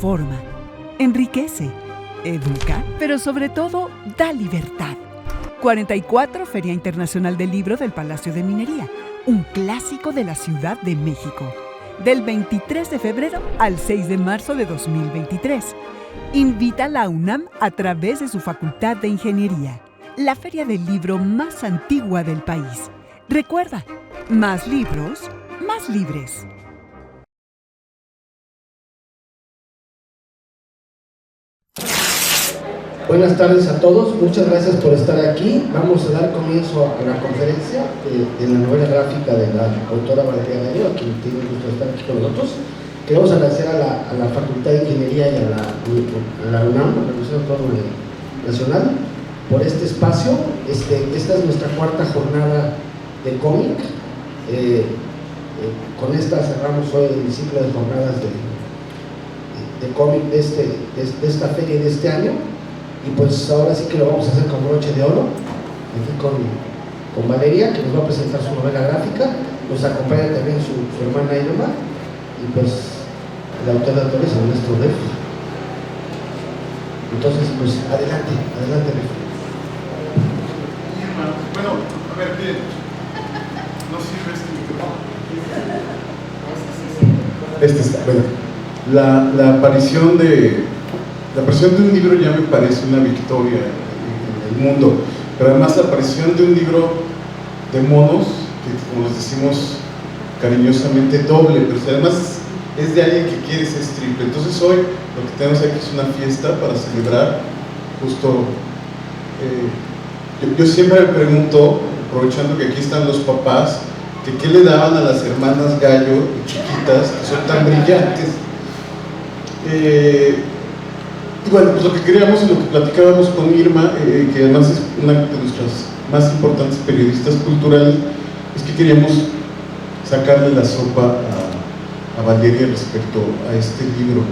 informa, enriquece, educa, pero sobre todo da libertad. 44 Feria Internacional del Libro del Palacio de Minería, un clásico de la Ciudad de México, del 23 de febrero al 6 de marzo de 2023. Invita a la UNAM a través de su Facultad de Ingeniería, la feria del libro más antigua del país. Recuerda, más libros, más libres. Buenas tardes a todos, muchas gracias por estar aquí. Vamos a dar comienzo a la conferencia de la novela gráfica de la autora Valeria Gallo, a quien tiene el gusto de estar aquí con nosotros. Queremos agradecer a la Facultad de Ingeniería y a la UNAM, la Universidad Autónoma Nacional, por este espacio. Esta es nuestra cuarta jornada de cómic. Con esta cerramos hoy el ciclo de jornadas de cómic de esta feria de este año. Y pues ahora sí que lo vamos a hacer con broche de oro, aquí con Valeria, que nos va a presentar su novela gráfica. Nos acompaña también su hermana Irma, y pues el autor de autores, el maestro Def. Entonces, pues adelante, Def. Bueno, a ver, bien. No sirve este micrófono. Bueno, la aparición de un libro ya me parece una victoria en el mundo, pero además la aparición de un libro de monos, que como les decimos cariñosamente doble, pero si además es de alguien que quiere ser triple. Entonces hoy lo que tenemos aquí es una fiesta para celebrar justo. Yo siempre me pregunto, aprovechando que aquí están los papás, que qué le daban a las hermanas Gallo chiquitas, que son tan brillantes. Y bueno, pues lo que queríamos y lo que platicábamos con Irma, que además es una de nuestras más importantes periodistas culturales, es que queríamos sacarle la sopa a Valeria respecto a este libro.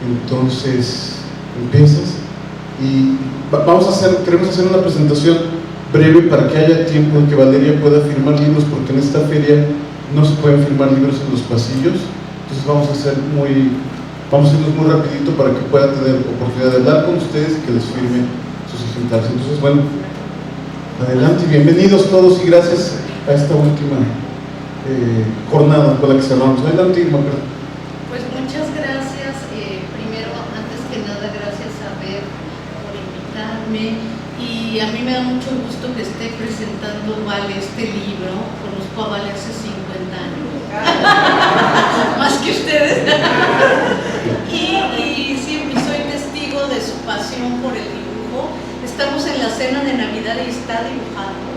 Entonces, empiezas y queremos hacer una presentación breve para que haya tiempo en que Valeria pueda firmar libros, porque en esta feria no se pueden firmar libros en los pasillos. Entonces vamos a irnos muy rapidito para que pueda tener oportunidad de hablar con ustedes y que les firmen sus ejemplares. Entonces, bueno, adelante y bienvenidos todos y gracias a esta última jornada con la que cerramos. Adelante, Irma. Pues muchas gracias. Primero, antes que nada, gracias a Ver por invitarme, y a mí me da mucho gusto que esté presentando Vale este libro. Conozco a Vale hace 50 años, más que ustedes. Y siempre soy testigo de su pasión por el dibujo. Estamos en la cena de Navidad y está dibujando.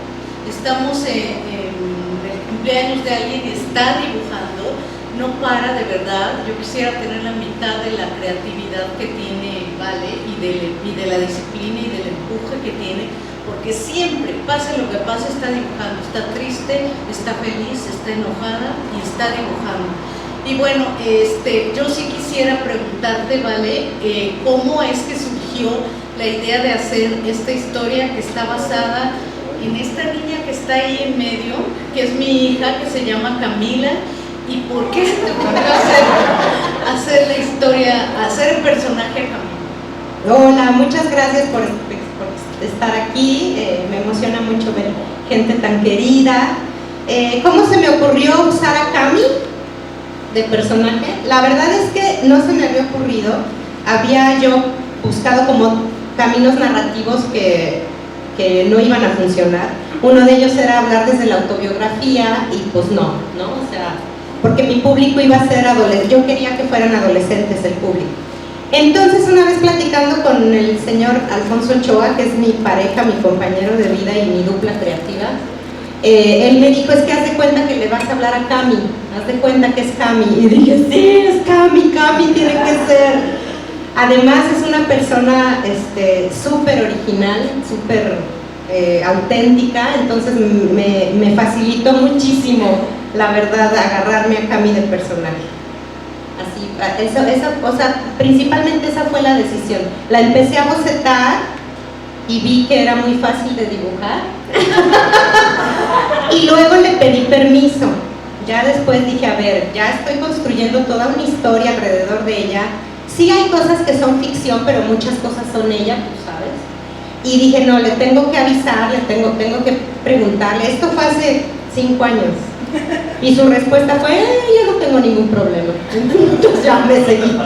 Estamos en el cumpleaños de alguien y está dibujando. No para, de verdad. Yo quisiera tener la mitad de la creatividad que tiene Vale y de la disciplina y del empuje que tiene, porque siempre, pase lo que pase, está dibujando. Está triste, está feliz, está enojada y está dibujando. Y bueno, yo sí quisiera preguntarte, Vale, ¿cómo es que surgió la idea de hacer esta historia que está basada en esta niña que está ahí en medio, que es mi hija, que se llama Camila? ¿Y por qué se te ocurrió hacer la historia, hacer el personaje Camila? Hola, muchas gracias por estar aquí. Me emociona mucho ver gente tan querida. ¿Cómo se me ocurrió usar a Cami de personaje? La verdad es que no se me había ocurrido. Había yo buscado como caminos narrativos que no iban a funcionar. Uno de ellos era hablar desde la autobiografía y pues no, o sea, porque mi público iba a ser adolescente. Yo quería que fueran adolescentes el público. Entonces, una vez platicando con el señor Alfonso Ochoa, que es mi pareja, mi compañero de vida y mi dupla creativa, él me dijo, es que haz de cuenta que le vas a hablar a Cami, haz de cuenta que es Cami. Y dije, sí, es Cami tiene que ser. Además es una persona súper original, súper auténtica, entonces me facilitó muchísimo, la verdad, agarrarme a Cami de personaje. Así, o sea, principalmente esa fue la decisión. La empecé a bocetar y vi que era muy fácil de dibujar. Y luego le pedí permiso. Ya después dije, a ver, ya estoy construyendo toda una historia alrededor de ella. Sí hay cosas que son ficción, pero muchas cosas son ella, tú sabes. Y dije, no, le tengo que avisar, le tengo que preguntarle. Esto fue hace 5 años. Y su respuesta fue, yo no tengo ningún problema. Entonces ya me seguí.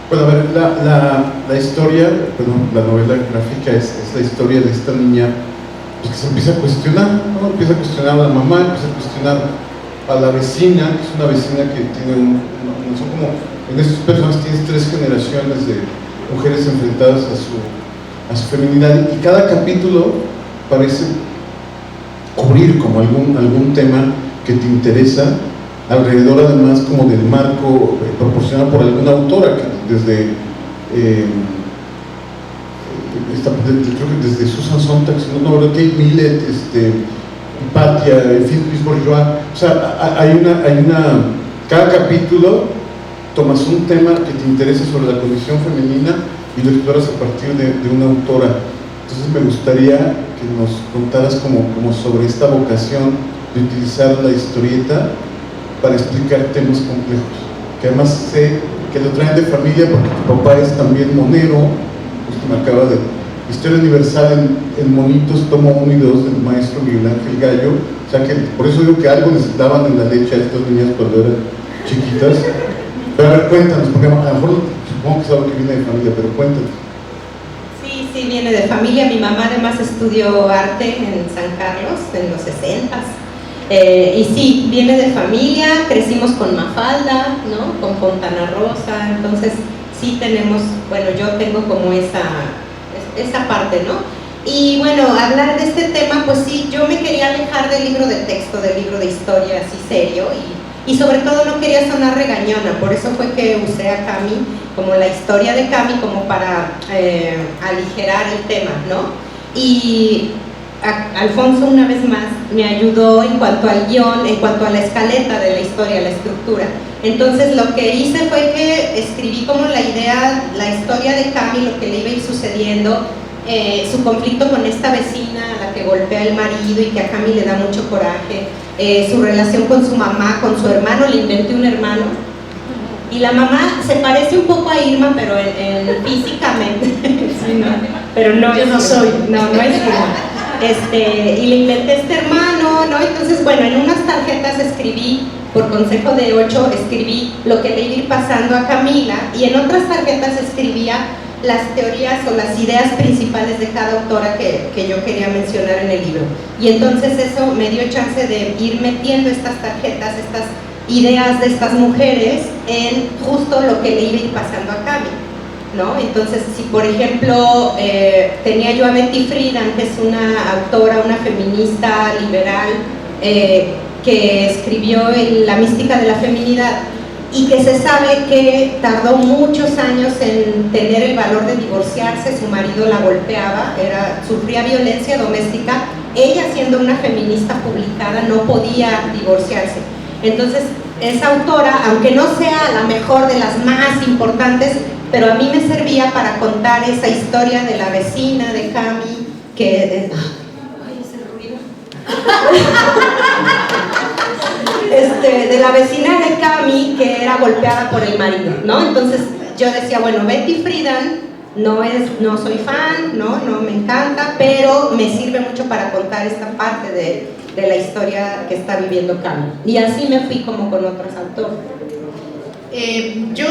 Bueno, a ver, la historia, perdón, la novela gráfica es la historia de esta niña pues, que se empieza a cuestionar, ¿no? Empieza a cuestionar a la mamá, empieza a cuestionar a la vecina, que es una vecina que tiene son como, en estas personas tienes 3 generaciones de mujeres enfrentadas a su feminidad, y cada capítulo parece cubrir como algún tema que te interesa, alrededor además como del marco proporcionado por alguna autora, que desde creo que desde Susan Sontag, Kate Millett, Hypatia, Philippe Bourgeois, o sea, cada capítulo tomas un tema que te interesa sobre la condición femenina y lo exploras a partir de una autora. Entonces me gustaría que nos contaras como sobre esta vocación de utilizar la historieta para explicar temas complejos, que además sé que lo traen de familia porque tu papá es también monero, justo me acaba de Historia Universal en Monitos, tomo 1 y 2 del maestro Miguel Ángel Gallo, o sea que por eso digo que algo necesitaban en la leche a estas niñas cuando eran chiquitas. Pero a ver, cuéntanos, porque a lo mejor supongo que es algo que viene de familia, pero cuéntanos. Sí, viene de familia. Mi mamá además estudió arte en San Carlos en los 60s. Y sí, viene de familia, crecimos con Mafalda, ¿no? Con Fontana Rosa, entonces sí tenemos, bueno, yo tengo como esa parte, ¿no? Y bueno, hablar de este tema, pues sí, yo me quería alejar del libro de texto, del libro de historia así serio, y sobre todo no quería sonar regañona, por eso fue que usé a Cami, como la historia de Cami, como para aligerar el tema, ¿no? Y Alfonso una vez más me ayudó en cuanto al guión, en cuanto a la escaleta de la historia, la estructura. Entonces lo que hice fue que escribí como la idea, la historia de Cami, lo que le iba a ir sucediendo, su conflicto con esta vecina a la que golpea el marido y que a Cami le da mucho coraje, su relación con su mamá, con su hermano, le inventé un hermano, y la mamá se parece un poco a Irma, pero físicamente, sí, ¿no? Pero no, yo no soy, no es Irma. Y le inventé este hermano, ¿no? Entonces, bueno, en unas tarjetas escribí, por consejo de 8, escribí lo que le iba a ir pasando a Camila, y en otras tarjetas escribía las teorías o las ideas principales de cada autora que yo quería mencionar en el libro. Y entonces eso me dio chance de ir metiendo estas tarjetas, estas ideas de estas mujeres en justo lo que le iba a ir pasando a Cami, ¿no? Entonces, si por ejemplo tenía yo a Betty Friedan, que es una autora, una feminista liberal, que escribió La mística de la feminidad, y que se sabe que tardó muchos años en tener el valor de divorciarse, su marido la golpeaba, sufría violencia doméstica, ella siendo una feminista publicada no podía divorciarse. Entonces, esa autora, aunque no sea la mejor de las más importantes, pero a mí me servía para contar esa historia de la vecina de Cami, que... ¡Ay, ese ruido! De la vecina de Cami que era golpeada por el marido, ¿no? Entonces yo decía, bueno, Betty Friedan no soy fan, no me encanta, pero me sirve mucho para contar esta parte de la historia que está viviendo Cami. Y así me fui como con otros autores. Yo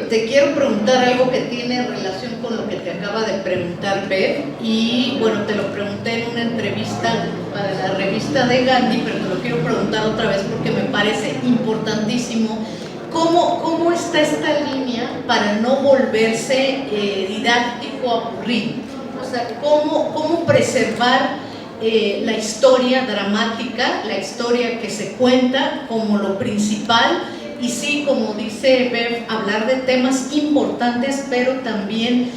te quiero preguntar algo que tiene relación con lo que te acaba de preguntar Bev, y bueno, te lo pregunté en una entrevista para la revista de Gandhi, pero te lo quiero preguntar otra vez porque me parece importantísimo. ¿Cómo está esta línea para no volverse didáctico, aburrido? O sea, ¿cómo preservar la historia dramática, la historia que se cuenta como lo principal? Y sí, como dice Bev, hablar de temas importantes, pero también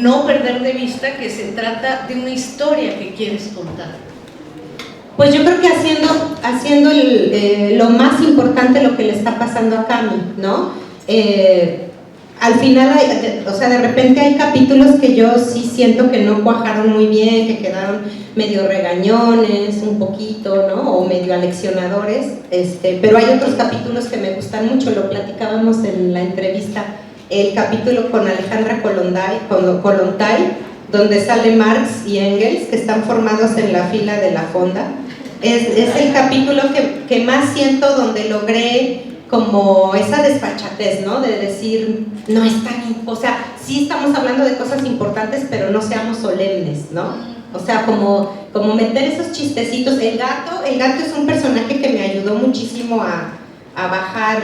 no perder de vista que se trata de una historia que quieres contar. Pues yo creo que haciendo lo más importante, lo que le está pasando a Cami, ¿no? al final, o sea, de repente hay capítulos que yo sí siento que no cuajaron muy bien, que quedaron medio regañones, un poquito, ¿no? O medio aleccionadores, pero hay otros capítulos que me gustan mucho, lo platicábamos en la entrevista, el capítulo con Alejandra Kollontai, donde sale Marx y Engels, que están formados en la fila de la fonda. Es el capítulo que más siento, donde logré como esa desfachatez, ¿no? De decir, no es tan, o sea, sí estamos hablando de cosas importantes, pero no seamos solemnes, ¿no? O sea, como meter esos chistecitos. El gato es un personaje que me ayudó muchísimo a bajar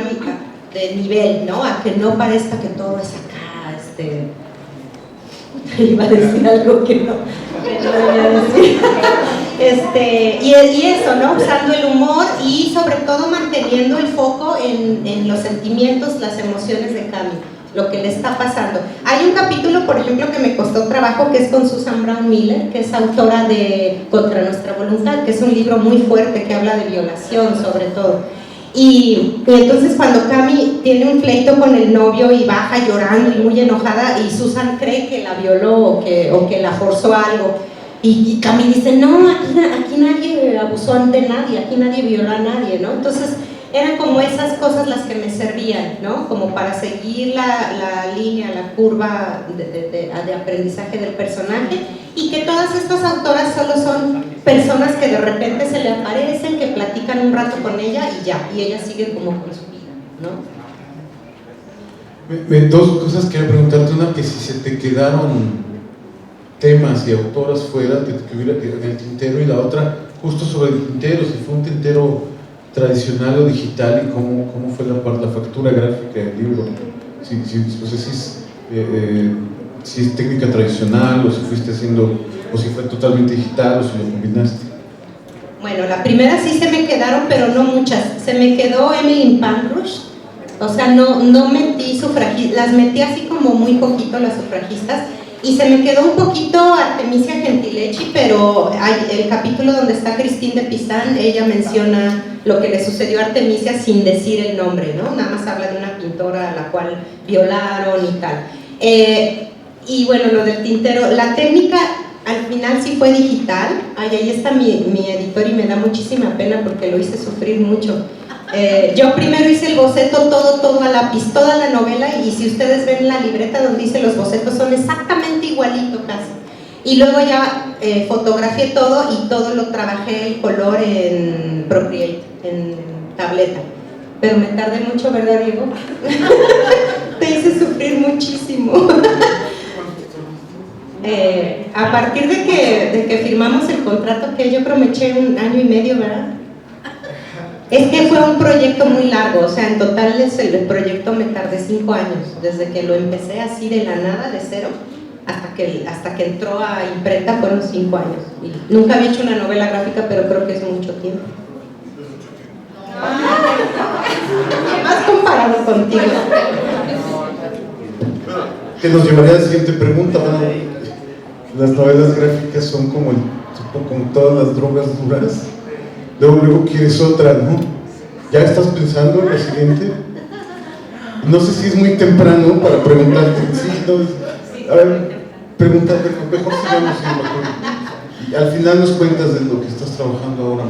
de nivel, ¿no? A que no parezca que todo es acá, iba a decir algo que no debía decir. Y eso, ¿no? Usando el humor y sobre todo manteniendo el foco en los sentimientos, las emociones de Cami, lo que le está pasando. Hay un capítulo, por ejemplo, que me costó trabajo, que es con Susan Brown Miller, que es autora de Contra Nuestra Voluntad, que es un libro muy fuerte que habla de violación sobre todo. Y entonces cuando Cami tiene un pleito con el novio y baja llorando y muy enojada, y Susan cree que la violó o que la forzó a algo, y Cami dice, no, aquí nadie abusó ante nadie, aquí nadie violó a nadie, ¿no? Entonces eran como esas cosas las que me servían, ¿no? Como para seguir la línea, la curva de aprendizaje del personaje, y que todas estas autoras solo son personas que de repente se le aparecen, que platican un rato con ella y ya, y ella sigue como con su vida, ¿no? Dos cosas quería preguntarte, una que si se te quedaron temas y autoras fuera que hubiera en el tintero, y la otra justo sobre el tintero, si fue un tintero tradicional o digital, y cómo fue la factura gráfica del libro, si es técnica tradicional o si fuiste haciendo, o si fue totalmente digital o si lo combinaste. Bueno, la primera sí se me quedaron, pero no muchas. Se me quedó Emily Pankhurst, o sea, no metí sufragistas, las metí así como muy poquito las sufragistas, y se me quedó un poquito Artemisia Gentileschi, pero hay el capítulo donde está Christine de Pizan, ella menciona lo que le sucedió a Artemisia sin decir el nombre, ¿no? Nada más habla de una pintora a la cual violaron y tal. Y bueno, lo del tintero, la técnica al final sí fue digital. Ahí está mi editor y me da muchísima pena porque lo hice sufrir mucho. Yo primero hice el boceto todo a lápiz, toda la novela, y si ustedes ven la libreta donde hice los bocetos son exactamente igualito casi, y luego ya fotografié todo y todo lo trabajé el color en Procreate, en tableta, pero me tardé mucho, ¿verdad, Diego? Te hice sufrir muchísimo. A partir de que firmamos el contrato, que yo creo me eché 1 año y medio, ¿verdad? Es que fue un proyecto muy largo, o sea, en total el proyecto me tardé 5 años, desde que lo empecé así de la nada, de cero, hasta que entró a imprenta fueron 5 años. Y nunca había hecho una novela gráfica, pero creo que es mucho tiempo. Más comparado contigo. Que nos llevaría a la siguiente pregunta. Bueno, las novelas gráficas son como todas las drogas duras. Luego quieres otra, ¿no? ¿Ya estás pensando en la siguiente? No sé si es muy temprano para preguntarte. Sí, no, a ver, pregúntate, mejor sigamos y al final nos cuentas de lo que estás trabajando ahora.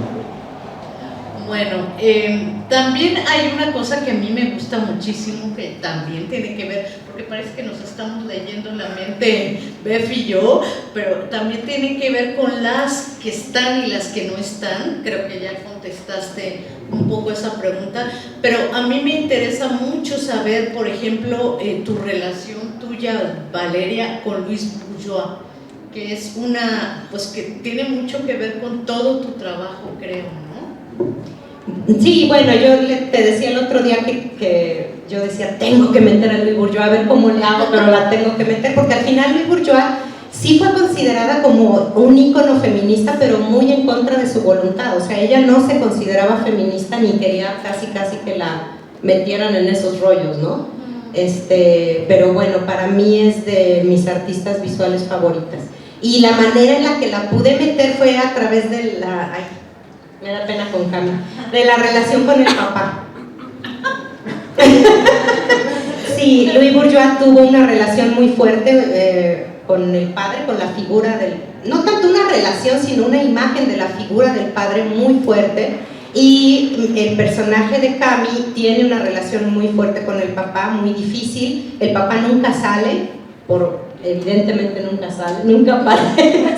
Bueno, también hay una cosa que a mí me gusta muchísimo, que también tiene que ver, porque parece que nos estamos leyendo la mente Beth y yo, pero también tiene que ver con las que están y las que no están. Creo que ya contestaste un poco esa pregunta, pero a mí me interesa mucho saber, por ejemplo, tu relación tuya, Valeria, con Luis Bourgeois, que es una, pues que tiene mucho que ver con todo tu trabajo, creo, ¿no? Sí, bueno, yo te decía el otro día que yo decía, tengo que meter a Louise Bourgeois, a ver cómo le hago, pero la tengo que meter, porque al final Louise Bourgeois sí fue considerada como un ícono feminista, pero muy en contra de su voluntad. O sea, ella no se consideraba feminista ni quería casi que la metieran en esos rollos, ¿no? Pero bueno, para mí es de mis artistas visuales favoritas. Y la manera en la que la pude meter fue a través de la... Ay, me da pena con Cami, de la relación con el papá. Sí, Louis Bourgeois tuvo una relación muy fuerte con el padre, con la figura del... No tanto una relación, sino una imagen de la figura del padre muy fuerte. Y el personaje de Cami tiene una relación muy fuerte con el papá, muy difícil. El papá nunca sale, evidentemente nunca sale, nunca aparece.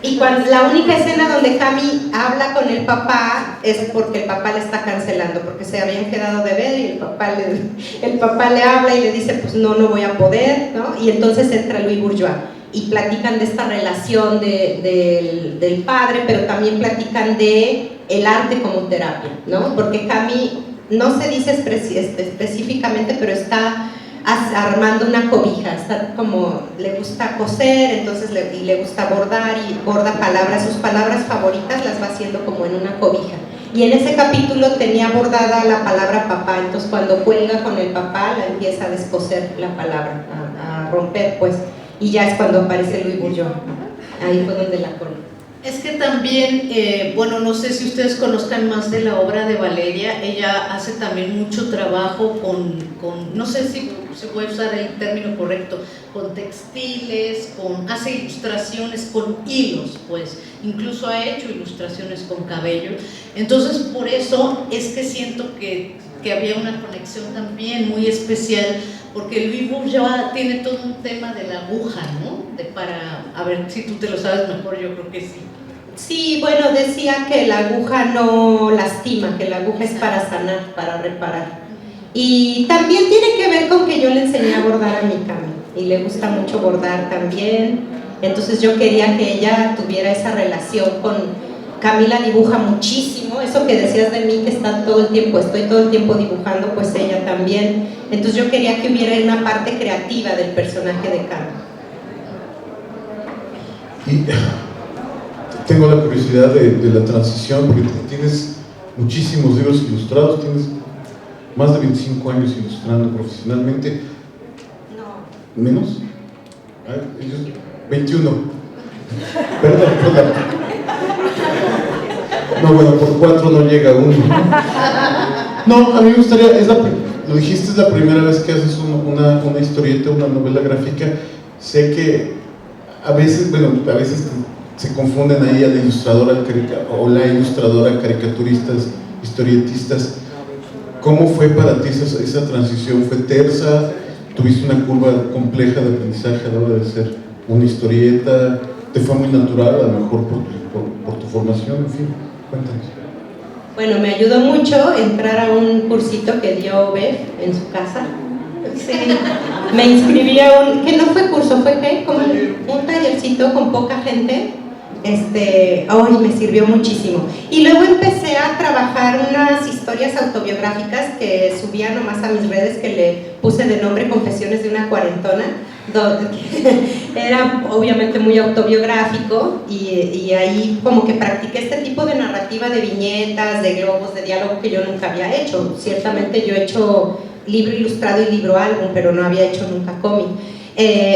Y cuando la única escena donde Cami habla con el papá es porque el papá le está cancelando, porque se habían quedado de ver y el papá le habla y le dice, pues no voy a poder, ¿no? Y entonces entra Louis Bourgeois y platican de esta relación del padre, pero también platican de el arte como terapia, ¿no? Porque Cami no se dice específicamente, pero está armando una cobija, está como, le gusta coser, entonces le gusta bordar y borda palabras, sus palabras favoritas las va haciendo como en una cobija. Y en ese capítulo tenía bordada la palabra papá, entonces cuando cuelga con el papá la empieza a descoser la palabra, a romper pues, y ya es cuando aparece Louis Bourgeois. Ahí fue donde la conocí. Es que también, bueno, no sé si ustedes conozcan más de la obra de Valeria, ella hace también mucho trabajo con no sé si se puede usar el término correcto, con textiles, hace ilustraciones con hilos, pues, incluso ha hecho ilustraciones con cabello, entonces por eso es que siento que había una conexión también muy especial, porque Louis Bourgeois tiene todo un tema de la aguja, ¿no? A ver si tú te lo sabes mejor, yo creo que sí. Sí, bueno, decía que la aguja no lastima, que la aguja es para sanar, para reparar. Y también tiene que ver con que yo le enseñé a bordar a mi Cami, y le gusta mucho bordar también, entonces yo quería que ella tuviera esa relación con... Camila dibuja muchísimo, eso que decías de mí que estoy todo el tiempo dibujando, pues ella también, entonces yo quería que hubiera una parte creativa del personaje de Cami. Y tengo la curiosidad de la transición, porque tienes muchísimos libros ilustrados, tienes más de 25 años ilustrando profesionalmente. No. ¿Menos? 21. Perdón. No, bueno, por 4 no llega uno. No, a mí me gustaría, lo dijiste, es la primera vez que haces una historieta, una novela gráfica. Sé que a veces se confunden ahí a la ilustradora o la ilustradora, caricaturistas, historietistas. ¿Cómo fue para ti esa transición? ¿Fue tersa? ¿Tuviste una curva compleja de aprendizaje a la hora de hacer una historieta? ¿Te fue muy natural, a lo mejor por tu formación? En fin, cuéntanos. Bueno, me ayudó mucho entrar a un cursito que dio Beth en su casa. Sí, me inscribí a que no fue curso, fue ¿qué? Como un tallercito con poca gente. Me sirvió muchísimo. Y luego empecé a trabajar unas historias autobiográficas que subía nomás a mis redes, que le puse de nombre Confesiones de una cuarentona, donde era obviamente muy autobiográfico, y ahí como que practiqué este tipo de narrativa de viñetas, de globos, de diálogo que yo nunca había hecho. Ciertamente yo he hecho libro ilustrado y libro álbum, pero no había hecho nunca cómic.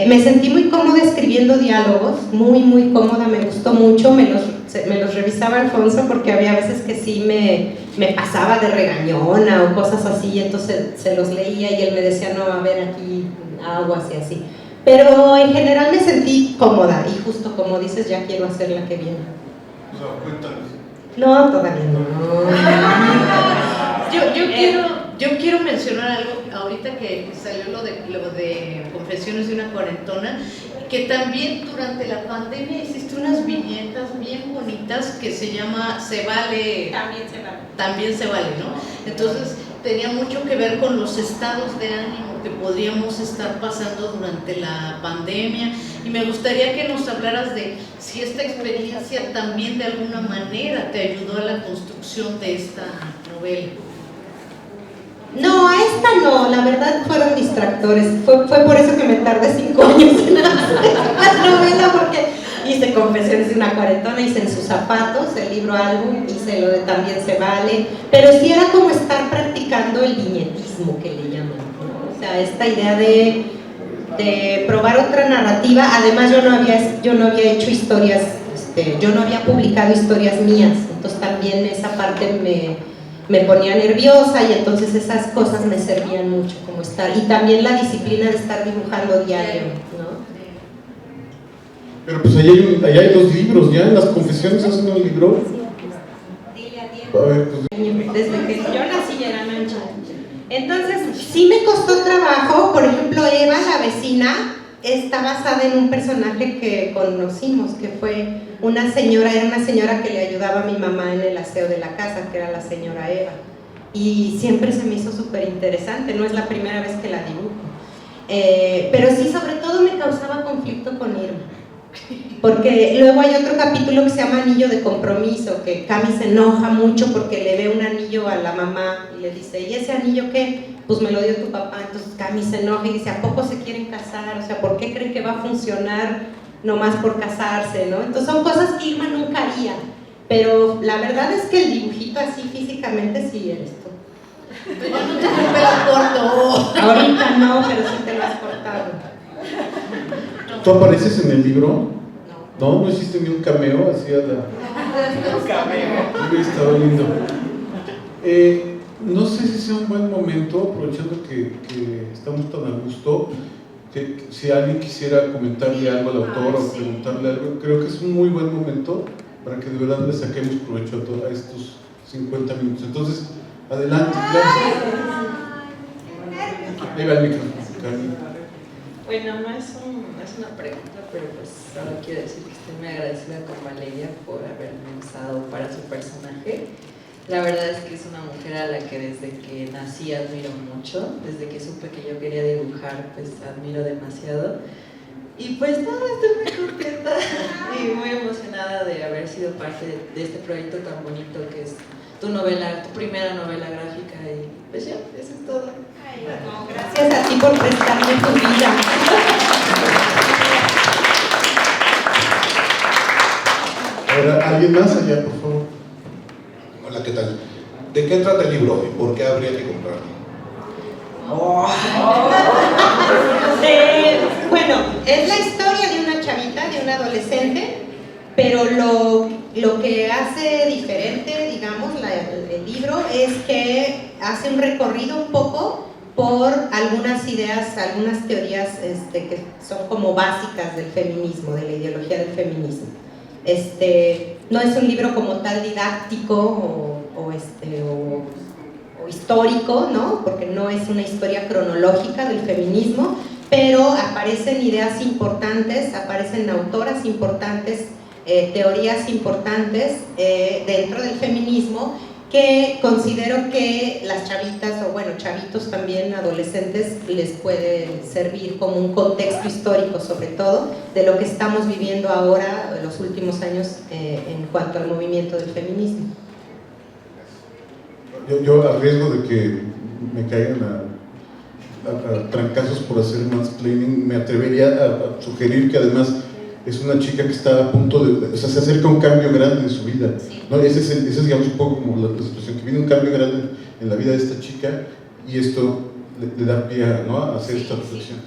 Me sentí muy cómoda escribiendo diálogos, muy cómoda, me gustó mucho, me los revisaba Alfonso, porque había veces que sí me pasaba de regañona o cosas así, entonces se los leía y él me decía, no, a ver, aquí aguas y así. Pero en general me sentí cómoda, y justo como dices, ya quiero hacer la que viene. Cuéntanos. No, todavía no. Yo quiero mencionar algo ahorita que salió lo de Confesiones de una cuarentona, que también durante la pandemia hiciste unas viñetas bien bonitas que se llama Se Vale. También se vale, ¿no? Entonces tenía mucho que ver con los estados de ánimo que podríamos estar pasando durante la pandemia, y me gustaría que nos hablaras de si esta experiencia también de alguna manera te ayudó a la construcción de esta novela. No, a esta no, la verdad fueron distractores, fue por eso que me tardé 5 años en hacer la novela, porque hice Confesiones de una cuarentona, hice En sus zapatos, el libro álbum, hice lo de También se vale, pero sí era como estar practicando el viñetismo, que le llaman, ¿no? O sea, esta idea de probar otra narrativa. Además yo no había hecho historias, yo no había publicado historias mías, entonces también esa parte me me ponía nerviosa y entonces esas cosas me servían mucho como estar, y también la disciplina de estar dibujando diario, ¿no? Pero pues allá hay 2 libros, ya en las confesiones hacen un libro. A ver, pues... Desde que yo nací ya era ancha. Entonces, sí me costó trabajo. Por ejemplo, Eva, la vecina, está basada en un personaje que conocimos, que fue una señora, era una señora que le ayudaba a mi mamá en el aseo de la casa, que era la señora Eva. Y siempre se me hizo súper interesante, no es la primera vez que la dibujo. Pero sí, sobre todo me causaba conflicto con Irma. Porque luego hay otro capítulo que se llama Anillo de Compromiso, que Cami se enoja mucho porque le ve un anillo a la mamá y le dice, ¿y ese anillo qué? Pues me lo dio tu papá. Entonces Cami se enoja y dice, ¿a poco se quieren casar? O sea, ¿por qué creen que va a funcionar nomás por casarse, no? Entonces son cosas que Irma nunca haría, pero la verdad es que el dibujito así físicamente sí eres tú. Pero yo no tengo el pelo corto. Ahorita no, pero sí te lo has cortado. ¿Tú apareces en el libro? No, no hiciste ni un cameo, hacía la... Un cameo. Hubiera estado lindo. No sé si sea un buen momento, aprovechando que estamos tan a gusto, que si alguien quisiera comentarle algo al autor o preguntarle algo, creo que es un muy buen momento para que de verdad le saquemos provecho a estos 50 minutos. Entonces, adelante, gracias. Ahí va el micrófono, Carmen. Bueno, no es una pregunta, pero pues solo quiero decir que estoy muy agradecida con Valeria por haberme usado para su personaje. La verdad es que es una mujer a la que desde que nací admiro mucho, desde que supe que yo quería dibujar, pues admiro demasiado. Y pues nada, estoy muy contenta y muy emocionada de haber sido parte de este proyecto tan bonito que es tu primera novela gráfica, y pues ya, eso es todo. Ay, no, gracias a ti por prestarme tu vida. Ahora, ¿alguien más allá, por favor? Hola, ¿qué tal? ¿De qué trata el libro y por qué habría que comprarlo? Bueno, es la historia de una chavita, de una adolescente, pero lo que hace diferente, digamos, el libro es que hace un recorrido un poco por algunas ideas, algunas teorías que son como básicas del feminismo, de la ideología del feminismo. No es un libro como tal didáctico o histórico, ¿no? Porque no es una historia cronológica del feminismo, pero aparecen ideas importantes, aparecen autoras importantes, teorías importantes dentro del feminismo, que considero que las chavitas, o bueno, chavitos también, adolescentes, les puede servir como un contexto histórico, sobre todo, de lo que estamos viviendo ahora, en los últimos años, en cuanto al movimiento del feminismo. Yo a riesgo de que me caigan a trancazos por hacer mansplaining, me atrevería a sugerir que además es una chica que está a punto de, o sea, se acerca a un cambio grande en su vida, sí. ¿No? Ese es digamos un poco como la situación, que viene un cambio grande en la vida de esta chica y esto le da pie, ¿no?, a hacer esta reflexión.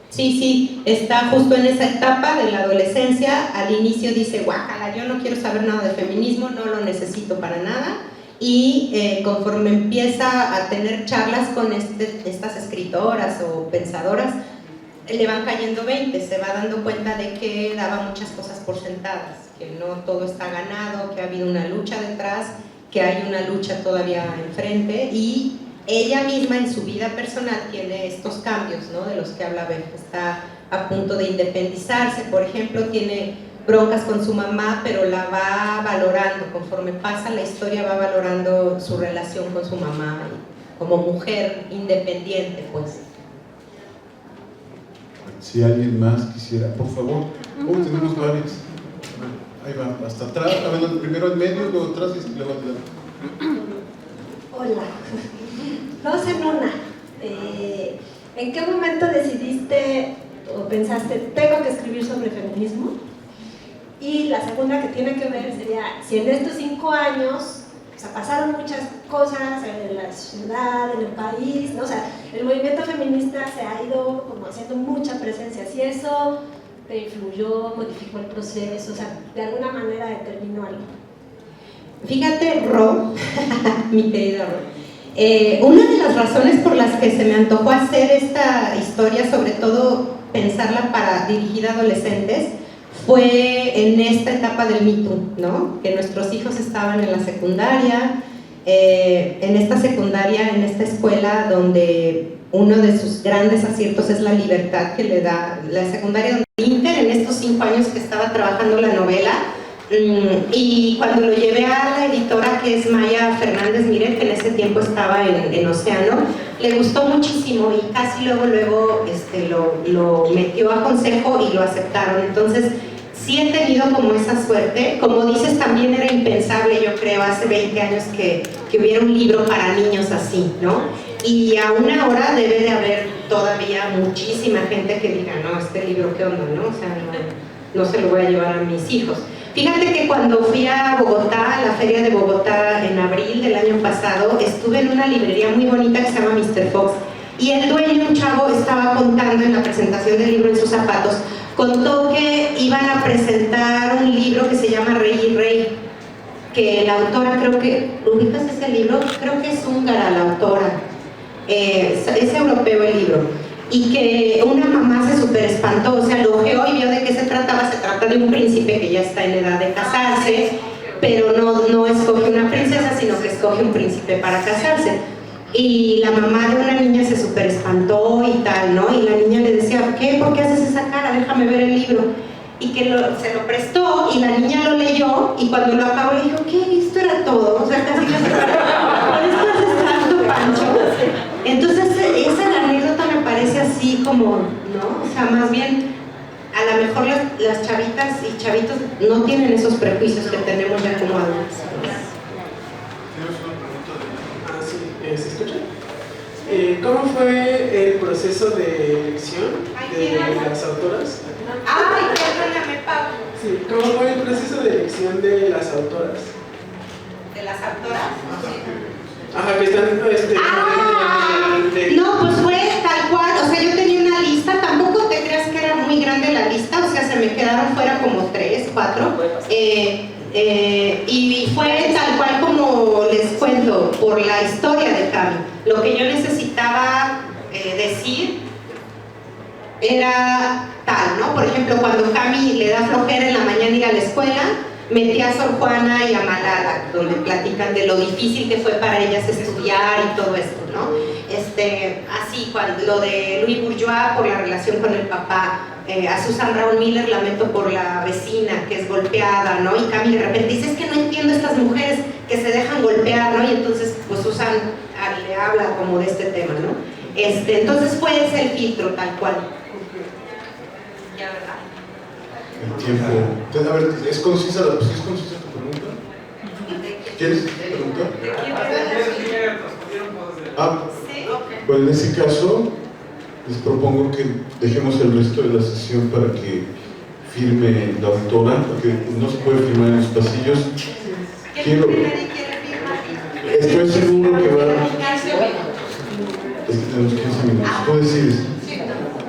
Sí, está justo en esa etapa de la adolescencia. Al inicio dice, guácala, yo no quiero saber nada de feminismo, no lo necesito para nada. Y conforme empieza a tener charlas con estas escritoras o pensadoras, le van cayendo 20, se va dando cuenta de que daba muchas cosas por sentadas, que no todo está ganado, que ha habido una lucha detrás, que hay una lucha todavía enfrente, y ella misma en su vida personal tiene estos cambios, ¿no?, de los que habla Beth. Está a punto de independizarse, por ejemplo, tiene broncas con su mamá, pero la va valorando, conforme pasa la historia va valorando su relación con su mamá como mujer independiente, pues. Si alguien más quisiera, por favor. Tenemos varias. Ahí va, hasta atrás. A ver, primero en medio, luego atrás y luego adelante. Hola. Dos en una. ¿En qué momento decidiste o pensaste, tengo que escribir sobre feminismo? Y la segunda que tiene que ver sería, si en estos 5 años, o sea, pasaron muchas cosas en la ciudad, en el país, ¿no? O sea, el movimiento feminista se ha ido como haciendo mucha presencia. Si eso te influyó, modificó el proceso, o sea, de alguna manera determinó algo. Fíjate, Ro, mi querida Ro, una de las razones por las que se me antojó hacer esta historia, sobre todo pensarla dirigida a adolescentes, fue en esta etapa del Me Too, ¿no? Que nuestros hijos estaban en la secundaria, en esta secundaria, en esta escuela donde uno de sus grandes aciertos es la libertad que le da la secundaria, donde Inter, en estos 5 años que estaba trabajando la novela, y cuando lo llevé a la editora, que es Maya Fernández Miret, que en ese tiempo estaba en Océano, le gustó muchísimo y casi luego lo metió a consejo y lo aceptaron. Entonces sí he tenido como esa suerte. Como dices, también era impensable, yo creo, hace 20 años que hubiera un libro para niños así, ¿no? Y aún ahora debe de haber todavía muchísima gente que diga, no, este libro, ¿qué onda, no? O sea, no se lo voy a llevar a mis hijos. Fíjate que cuando fui a Bogotá, a la Feria de Bogotá en abril del año pasado, estuve en una librería muy bonita que se llama Mr. Fox, y el dueño, un chavo, estaba contando en la presentación del libro En sus zapatos, contó que iban a presentar un libro que se llama Rey y Rey, que la autora, creo que, ¿ubicas ese libro? Creo que es húngara la autora, es europeo el libro. Y que una mamá se súper espantó, o sea, lo ojeó y vio de qué se trataba. Se trata de un príncipe que ya está en edad de casarse, pero no escoge una princesa, sino que escoge un príncipe para casarse. Y la mamá de una niña se súper espantó y tal, ¿no? Y la niña le decía, ¿qué? ¿Por qué haces esa cara? Déjame ver el libro. Y que se lo prestó y la niña lo leyó, y cuando lo acabó le dijo, ¿qué? Esto era todo, o sea, casi ¿por esto haces tanto, Pancho? Entonces esa anécdota me parece así como, ¿no? O sea, más bien, a lo mejor las chavitas y chavitos no tienen esos prejuicios que tenemos ya como adultos. Tenemos una pregunta de... ¿se escucha? ¿Cómo fue el proceso de elección de las autoras? ¡Ay, perdóname, Pablo! Sí, ¿cómo fue el proceso de elección de las autoras? ¿De las autoras? Ajá, que están... No, pues fue tal cual, o sea, yo tenía una lista, tampoco te creas que era muy grande la lista, o sea, se me quedaron fuera como 3, 4, y fue tal cual como les cuento, por la historia de Cami. Lo que yo necesitaba decir era tal, ¿no? Por ejemplo, cuando Cami le da flojera en la mañana ir a la escuela, metí a Sor Juana y a Malala, donde platican de lo difícil que fue para ellas estudiar y todo esto, ¿no? Así, lo de Louis Bourgeois por la relación con el papá, a Susan Brown Miller, lamento por la vecina que es golpeada, ¿no? Y Cami de repente dice, es que no entiendo estas mujeres que se dejan golpear, ¿no? Y entonces, pues Susan le habla como de este tema, ¿no? Entonces fue ese el filtro, tal cual. Ya, ¿verdad? El tiempo. A ver, ¿es concisa tu pregunta? ¿Quieres preguntar? Pues en ese caso les propongo que dejemos el resto de la sesión para que firme la autora, porque no se puede firmar en los pasillos. Estoy seguro que va. Es que tenemos 15 minutos. Tú decides.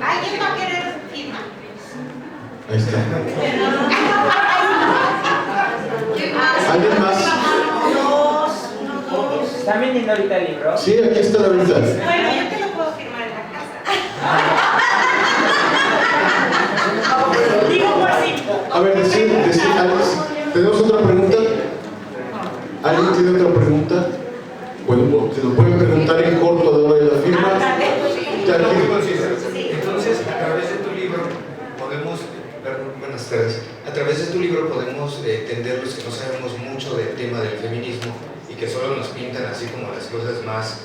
¿Alguien va a querer firmar? Ahí está. ¿Alguien más? ¿Están vendiendo ahorita el libro? Sí, aquí está la venta. Bueno, yo te lo puedo firmar en la casa. Digo por sí. A ver, ¿tenemos otra pregunta? ¿Alguien tiene otra pregunta? Bueno, te lo pueden preguntar en corto a la hora de la firma. Entonces, a través de tu libro podemos, buenas tardes, a través de tu libro podemos entender los que no sabemos mucho del tema del feminismo y que solo nos pintan así como las cosas más,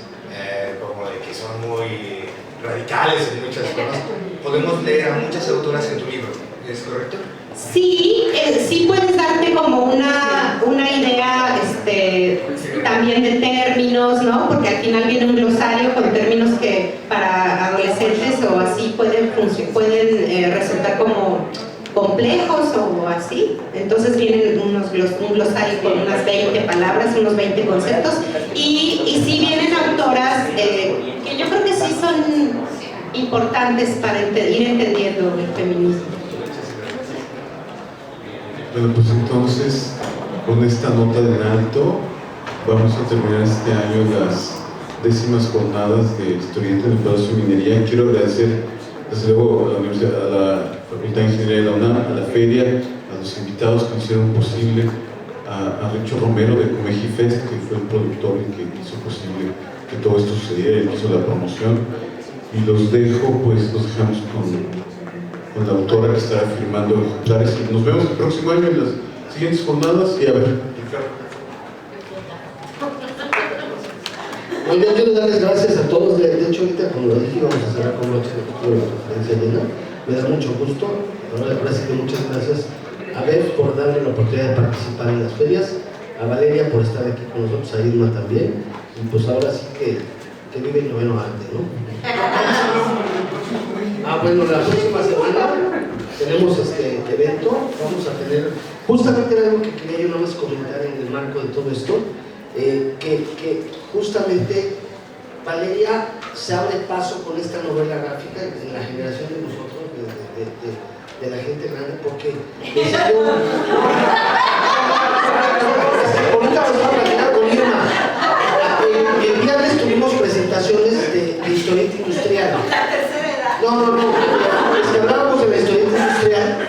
como de que son muy radicales en muchas cosas. Podemos leer a muchas autoras en tu libro, ¿es correcto? Sí, sí puedes darte como una idea también de términos, ¿no? Porque al final viene un glosario con términos que para adolescentes o así pueden resultar como complejos o así. Entonces vienen un glosario con unas 20 palabras, unos 20 conceptos, y sí vienen autoras que yo creo que sí son importantes para ir entendiendo el feminismo. Bueno, pues entonces con esta nota en alto vamos a terminar este año las 10º jornadas de Historieta en el Palacio de Minería. Quiero agradecer desde luego a la Universidad, a la Facultad de Ingeniería de la UNAM, a la feria, a los invitados que hicieron posible, a Richo Romero de Comeji Fest, que fue el productor y que hizo posible que todo esto sucediera y hizo la promoción. Y los dejo, pues los dejamos con la autora que estará firmando ejemplares. Nos vemos el próximo año en las siguientes jornadas y a ver, Ricardo. Bueno, yo quiero darles gracias a todos. De hecho, ahorita, como lo dije, vamos a cerrar con broche de la conferencia llena. Me da mucho gusto. Ahora sí que muchas gracias a Beth por darle la oportunidad de participar en las ferias, a Valeria por estar aquí con nosotros, a Irma también. Y pues ahora sí que vive el noveno arte, ¿no? Bueno, la próxima semana tenemos este evento. Vamos a tener, justamente era algo que quería yo nada más comentar en el marco de todo esto. Que justamente Valeria se abre paso con esta novela gráfica en la generación de nosotros, de la gente grande, porque decía yo, ahorita vamos a platicar con Irma. El viernes tuvimos presentaciones de historieta industrial. No, es que hablábamos de la historieta industrial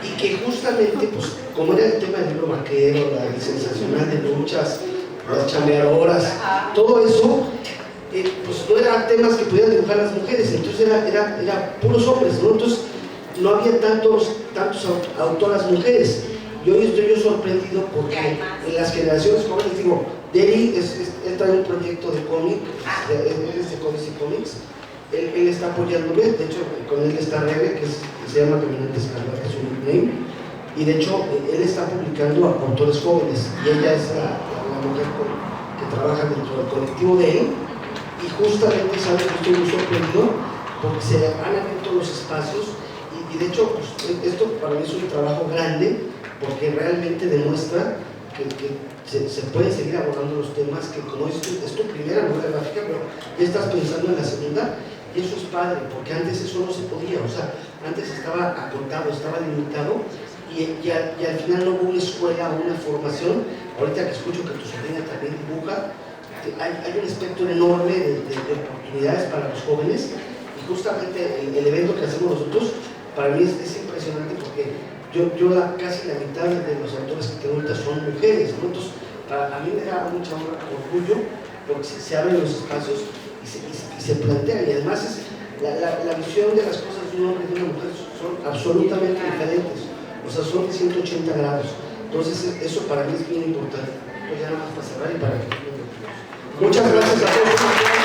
y que justamente, pues, como era el tema del libro vaquero, la sensacional de luchas, las chambeadoras, todo eso, pues no eran temas que pudieran dibujar las mujeres, entonces era puros hombres, ¿no? Entonces no había tantos autoras mujeres. Y hoy estoy yo sorprendido porque en las generaciones jóvenes, digo, Deli él trae un proyecto de cómic, él es de cómics, él está apoyándome, de hecho con él está Rebe, que se llama Caminante Escarlata, que es un nickname, y de hecho él está publicando a autores jóvenes, y ella es la mujer que trabaja dentro del colectivo de él, y justamente sabe que estoy muy sorprendido porque se han abierto los espacios, y de hecho pues, esto para mí es un trabajo grande porque realmente demuestra que se pueden seguir abordando los temas, que como es tu primera novela gráfica, pero ya estás pensando en la segunda, y eso es padre, porque antes eso no se podía, o sea, antes estaba acortado, estaba limitado, y al final no hubo una escuela o una formación. Ahorita que escucho que tu sobrina también dibuja, hay un espectro enorme de oportunidades para los jóvenes, y justamente el evento que hacemos nosotros, para mí es impresionante porque casi la mitad de los autores que tengo ahorita son mujeres, ¿no? Entonces, a mí me da mucha orgullo porque se abren los espacios y se plantea, y además la visión de las cosas de un hombre y de una mujer son absolutamente diferentes, o sea, son de 180 grados. Entonces, eso para mí es bien importante. Entonces, ya nada más para cerrar y para que... Muchas gracias a todos.